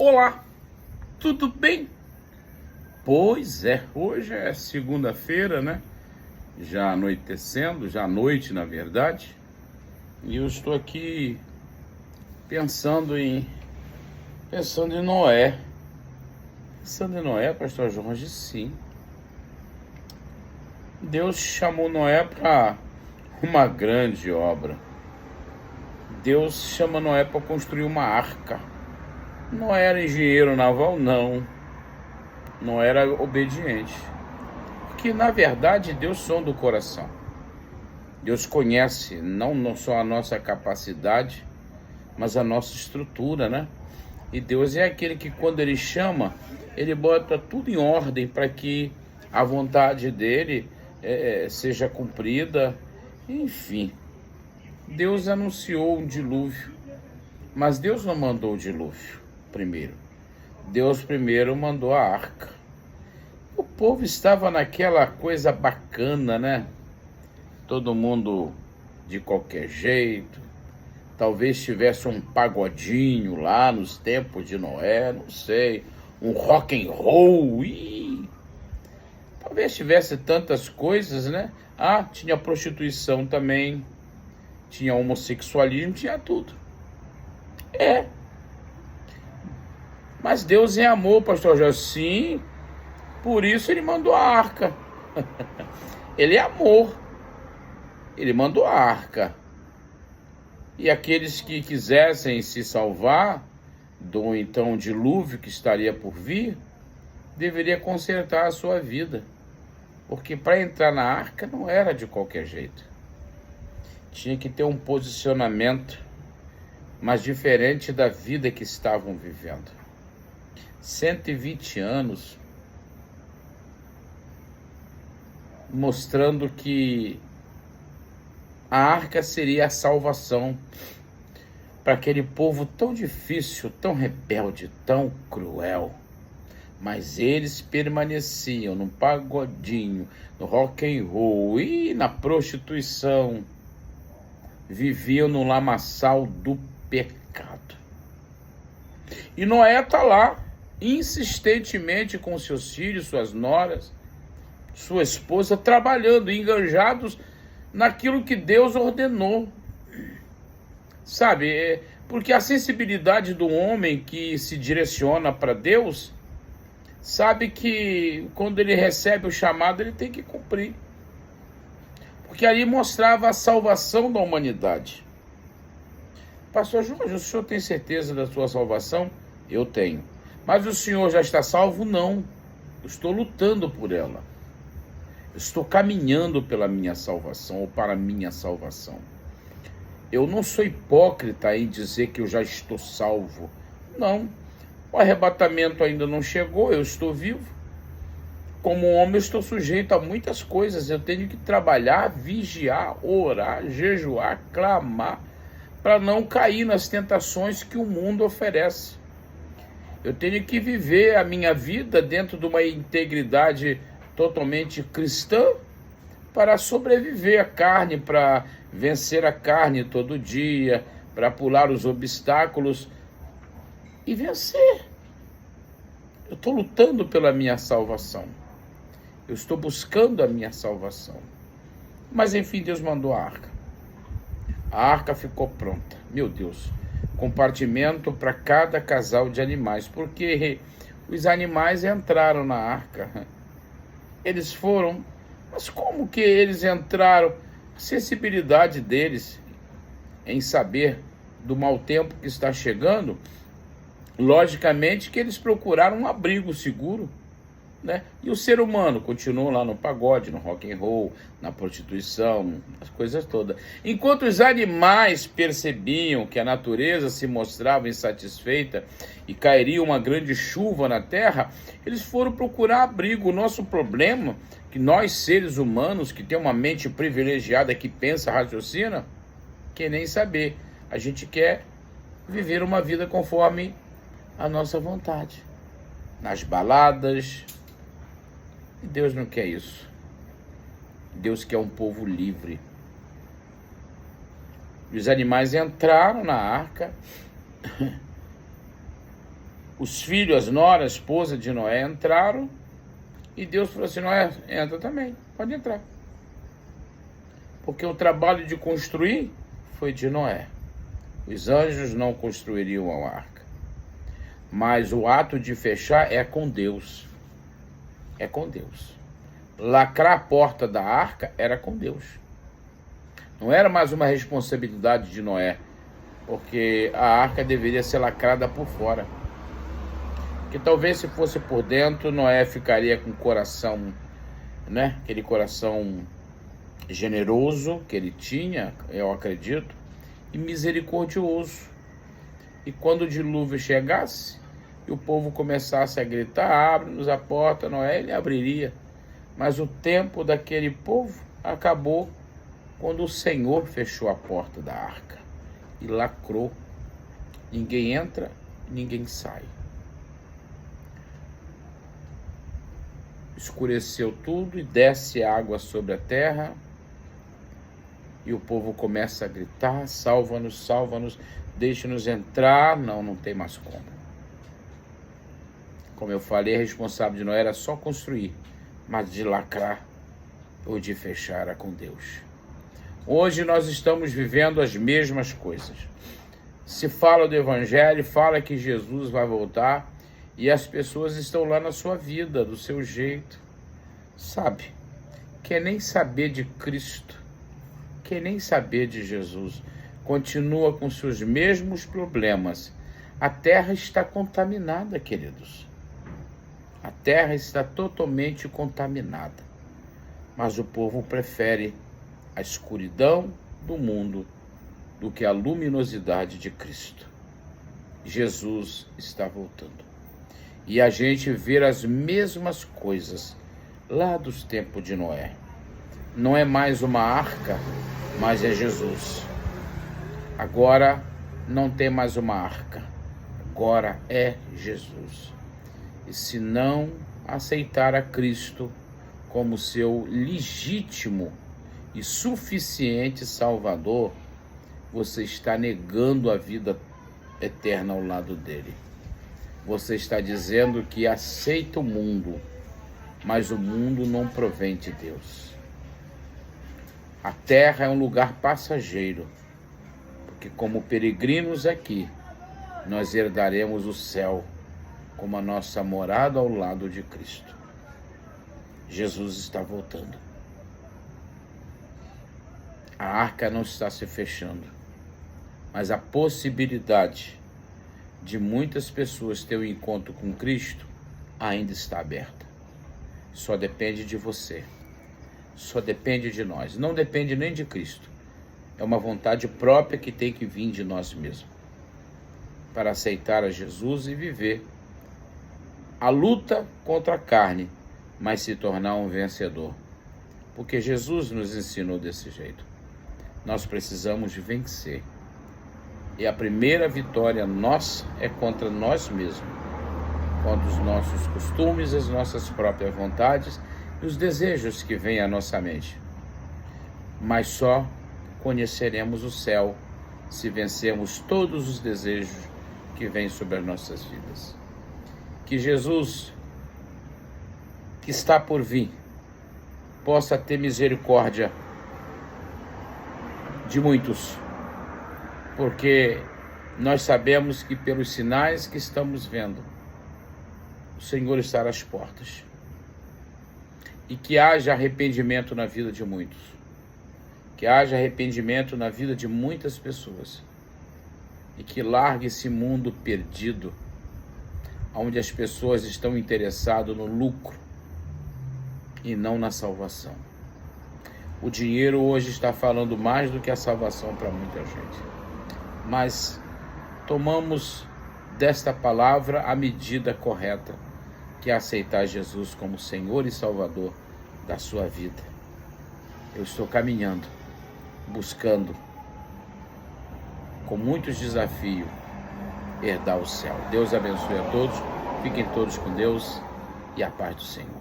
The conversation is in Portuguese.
Olá, tudo bem? Pois é, hoje é segunda-feira, né? Já anoitecendo, já à noite, na verdade. E eu estou aqui pensando em pensando em Noé. Pensando em Noé, pastor Jorge, sim. Deus chamou Noé para uma grande obra. Deus chama Noé para construir uma arca. Não era engenheiro naval, não. Não era obediente. Porque na verdade Deus sonda o coração. Deus conhece não só a nossa capacidade, mas a nossa estrutura, né? E Deus é aquele que, quando Ele chama, Ele bota tudo em ordem para que a vontade dEle seja cumprida. Enfim, Deus anunciou um dilúvio, mas Deus não mandou o dilúvio primeiro. Deus primeiro mandou a arca. O povo estava naquela coisa bacana, né? Todo mundo de qualquer jeito. Talvez tivesse um pagodinho lá nos tempos de Noé, não sei, um rock and roll. Talvez tivesse tantas coisas, né? Ah, tinha prostituição também, tinha homossexualismo, tinha tudo. É. Mas Deus é amor, pastor Jorge. Sim, por isso Ele mandou a arca. Ele é amor. Ele mandou a arca. E aqueles que quisessem se salvar do então dilúvio que estaria por vir, deveria consertar a sua vida. Porque para entrar na arca não era de qualquer jeito. Tinha que ter um posicionamento mais diferente da vida que estavam vivendo. 120 anos mostrando que a arca seria a salvação para aquele povo tão difícil, tão rebelde, tão cruel. Mas eles permaneciam no pagodinho, no rock and roll e na prostituição. Viviam no lamaçal do pecado. E Noé está lá, insistentemente com seus filhos, suas noras, sua esposa, trabalhando, enganjados naquilo que Deus ordenou. Sabe, porque a sensibilidade do homem que se direciona para Deus, sabe que quando ele recebe o chamado, ele tem que cumprir. Porque ali mostrava a salvação da humanidade. Pastor Jorge, o senhor tem certeza da sua salvação? Eu tenho. Mas o senhor já está salvo? Não. Eu estou lutando por ela. Eu estou caminhando pela minha salvação ou para a minha salvação. Eu não sou hipócrita em dizer que eu já estou salvo. Não. O arrebatamento ainda não chegou, eu estou vivo. Como homem, eu estou sujeito a muitas coisas. Eu tenho que trabalhar, vigiar, orar, jejuar, clamar, para não cair nas tentações que o mundo oferece. Eu tenho que viver a minha vida dentro de uma integridade totalmente cristã para sobreviver à carne, para vencer a carne todo dia, para pular os obstáculos e vencer. Eu estou lutando pela minha salvação. Eu estou buscando a minha salvação. Mas enfim, Deus mandou a arca. A arca ficou pronta. Meu Deus. Compartimento para cada casal de animais. Porque os animais entraram na arca. Eles foram. Mas como que eles entraram? A sensibilidade deles em saber do mau tempo que está chegando. Logicamente que eles procuraram um abrigo seguro, né? E o ser humano continuou lá no pagode, no rock and roll, na prostituição, as coisas todas. Enquanto os animais percebiam que a natureza se mostrava insatisfeita e cairia uma grande chuva na terra, eles foram procurar abrigo. O nosso problema, que nós seres humanos, que tem uma mente privilegiada, que pensa, raciocina, quer nem saber. A gente quer viver uma vida conforme a nossa vontade, nas baladas. E Deus não quer isso. Deus quer um povo livre. E os animais entraram na arca Os filhos, as noras, a esposa de Noé entraram e Deus falou assim: Noé, entra também, pode entrar. Porque o trabalho de construir foi de Noé. Os anjos não construiriam a arca. Mas o ato de fechar é com Deus. É com Deus. Lacrar a porta da arca era com Deus. Não era mais uma responsabilidade de Noé, porque a arca deveria ser lacrada por fora. Que talvez se fosse por dentro, Noé ficaria com o coração, né? Aquele coração generoso que ele tinha, eu acredito, e misericordioso. E quando o dilúvio chegasse e o povo começasse a gritar: abre-nos a porta, Noé, ele abriria. Mas o tempo daquele povo acabou quando o Senhor fechou a porta da arca e lacrou. Ninguém entra, ninguém sai. Escureceu tudo e desce água sobre a terra. E o povo começa a gritar: salva-nos, salva-nos, deixa-nos entrar. Não tem mais como. Como eu falei, a responsável de Noé era só construir, mas de lacrar ou de fechar era com Deus. Hoje nós estamos vivendo as mesmas coisas. Se fala do Evangelho, fala que Jesus vai voltar, e as pessoas estão lá na sua vida, do seu jeito. Sabe? Quer nem saber de Cristo, quer nem saber de Jesus. Continua com seus mesmos problemas. A terra está contaminada, queridos. A terra está totalmente contaminada. Mas o povo prefere a escuridão do mundo do que a luminosidade de Cristo. Jesus está voltando. E a gente vê as mesmas coisas lá dos tempos de Noé. Não é mais uma arca, mas é Jesus. Agora não tem mais uma arca, agora é Jesus. E se não aceitar a Cristo como seu legítimo e suficiente Salvador, você está negando a vida eterna ao lado dele. Você está dizendo que aceita o mundo, mas o mundo não provém de Deus. A terra é um lugar passageiro, porque como peregrinos aqui, nós herdaremos o céu como a nossa morada ao lado de Cristo. Jesus está voltando. A arca não está se fechando, mas a possibilidade de muitas pessoas ter um encontro com Cristo ainda está aberta. Só depende de você. Só depende de nós. Não depende nem de Cristo. É uma vontade própria que tem que vir de nós mesmos para aceitar a Jesus e viver a luta contra a carne, mas se tornar um vencedor. Porque Jesus nos ensinou desse jeito. Nós precisamos vencer. E a primeira vitória nossa é contra nós mesmos, contra os nossos costumes, as nossas próprias vontades e os desejos que vêm à nossa mente. Mas só conheceremos o céu se vencermos todos os desejos que vêm sobre as nossas vidas. Que Jesus, que está por vir, possa ter misericórdia de muitos, porque nós sabemos que pelos sinais que estamos vendo, o Senhor está às portas. E que haja arrependimento na vida de muitos. Que haja arrependimento na vida de muitas pessoas. E que largue esse mundo perdido, onde as pessoas estão interessadas no lucro e não na salvação. O dinheiro hoje está falando mais do que a salvação para muita gente. Mas tomamos desta palavra a medida correta, que é aceitar Jesus como Senhor e Salvador da sua vida. Eu estou caminhando, buscando, com muitos desafios, herdar o céu. Deus abençoe a todos, fiquem todos com Deus e a paz do Senhor.